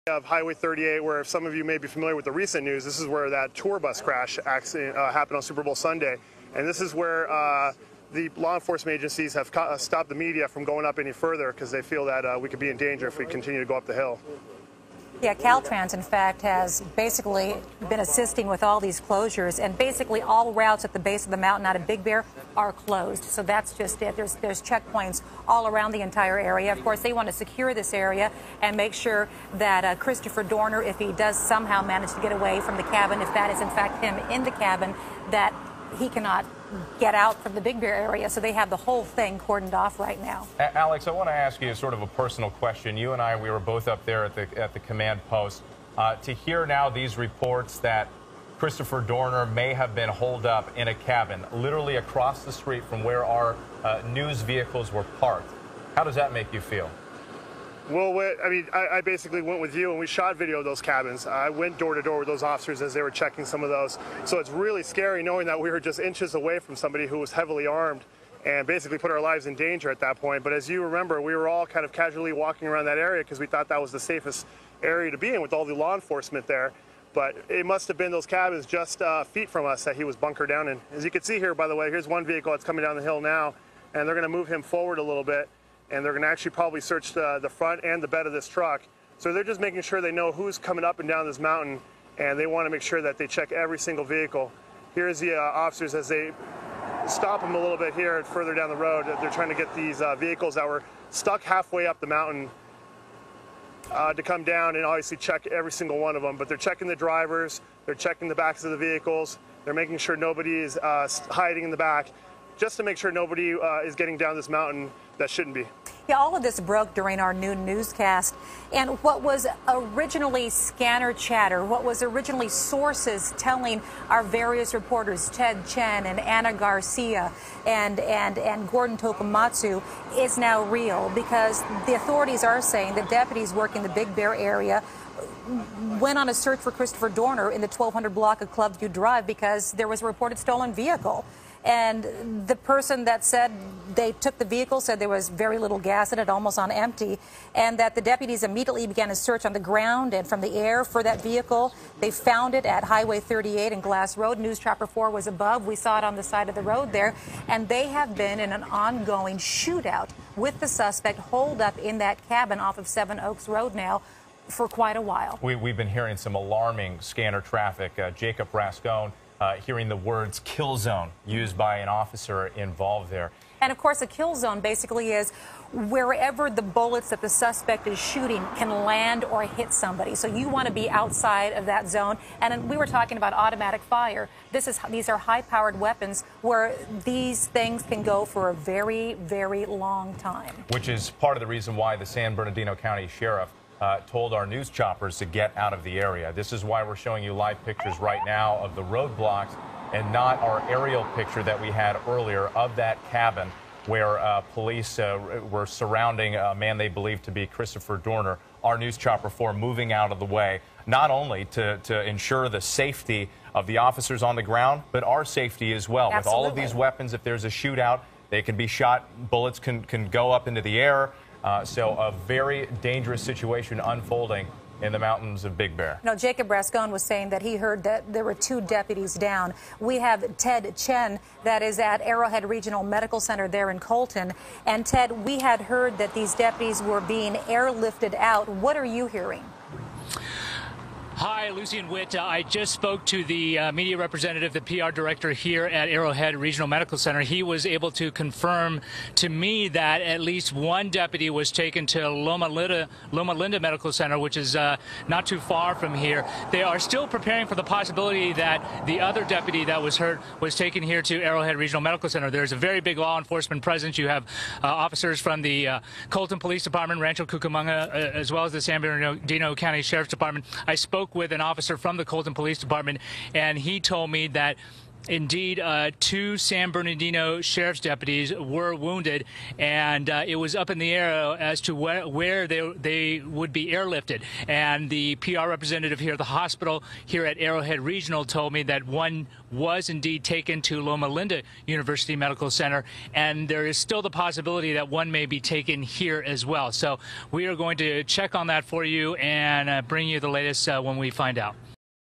Of Highway 38, where if some of you may be familiar with the recent news, this is where that tour bus crash accident happened on Super Bowl Sunday. And this is where the law enforcement agencies have stopped the media from going up any further because they feel that we could be in danger if we continue to go up the hill. Yeah, Caltrans, in fact, has basically been assisting with all these closures, and basically all routes at the base of the mountain out of Big Bear are closed. So that's just it. There's checkpoints all around the entire area. Of course, they want to secure this area and make sure that Christopher Dorner, if he does somehow manage to get away from the cabin, if that is in fact him in the cabin, that he cannot get out from the Big Bear area. So they have the whole thing cordoned off right now. Alex, I want to ask you sort of a personal question. You and I, we were both up there at the command post. To hear now these reports that Christopher Dorner may have been holed up in a cabin literally across the street from where our news vehicles were parked, how does that make you feel? Well, I mean, I basically went with you and we shot video of those cabins. I went door to door with those officers as they were checking some of those. So it's really scary knowing that we were just inches away from somebody who was heavily armed and basically put our lives in danger at that point. But as you remember, we were all kind of casually walking around that area because we thought that was the safest area to be in with all the law enforcement there. But it must have been those cabins just feet from us that he was bunkered down in. As you can see here, by the way, here's one vehicle that's coming down the hill now, and they're going to move him forward a little bit. And they're going to actually probably search the front and the bed of this truck. So they're just making sure they know who's coming up and down this mountain, and they want to make sure that they check every single vehicle. Here's the officers as they stop them a little bit here and further down the road. They're trying to get these vehicles that were stuck halfway up the mountain to come down and obviously check every single one of them. But they're checking the drivers, they're checking the backs of the vehicles, they're making sure nobody is hiding in the back, just to make sure nobody is getting down this mountain that shouldn't be. Yeah, all of this broke during our noon newscast, and what was originally scanner chatter, what was originally sources telling our various reporters, Ted Chen and Anna Garcia and Gordon Tokumatsu, is now real, because the authorities are saying that deputies working the Big Bear area went on a search for Christopher Dorner in the 1200 block of Clubview Drive because there was a reported stolen vehicle. And the person that said they took the vehicle said there was very little gas in it, almost on empty, and that the deputies immediately began a search on the ground and from the air for that vehicle. They found it at Highway 38 and Glass Road. News Chopper 4 was above. We saw it on the side of the road there. And they have been in an ongoing shootout with the suspect holed up in that cabin off of Seven Oaks Road now for quite a while. We've been hearing some alarming scanner traffic. Jacob Rascone hearing the words kill zone used by an officer involved there. And of course, a kill zone basically is wherever the bullets that the suspect is shooting can land or hit somebody. So you want to be outside of that zone. And we were talking about automatic fire. These are high-powered weapons where these things can go for a very, very long time. Which is part of the reason why the San Bernardino County Sheriff told our news choppers to get out of the area. This is why we're showing you live pictures right now of the roadblocks and not our aerial picture that we had earlier of that cabin where police were surrounding a man they believed to be Christopher Dorner. Our news chopper 4 moving out of the way, not only to ensure the safety of the officers on the ground, but our safety as well. Absolutely. With all of these weapons, if there's a shootout, they can be shot, bullets can go up into the air. So a very dangerous situation unfolding in the mountains of Big Bear. No, Jacob Rascone was saying that he heard that there were 2 deputies down. We have Ted Chen, that is at Arrowhead Regional Medical Center there in Colton. And Ted, we had heard that these deputies were being airlifted out. What are you hearing? Hi, Lucy and Witt. I just spoke to the media representative, the PR director here at Arrowhead Regional Medical Center. He was able to confirm to me that at least one deputy was taken to Loma Linda Medical Center, which is not too far from here. They are still preparing for the possibility that the other deputy that was hurt was taken here to Arrowhead Regional Medical Center. There's a very big law enforcement presence. You have officers from the Colton Police Department, Rancho Cucamonga, as well as the San Bernardino County Sheriff's Department. I spoke with an officer from the Colton Police Department, and he told me that Indeed, 2 San Bernardino sheriff's deputies were wounded, and it was up in the air as to where they would be airlifted. And the PR representative here at the hospital here at Arrowhead Regional told me that one was indeed taken to Loma Linda University Medical Center, and there is still the possibility that one may be taken here as well. So we are going to check on that for you and bring you the latest when we find out.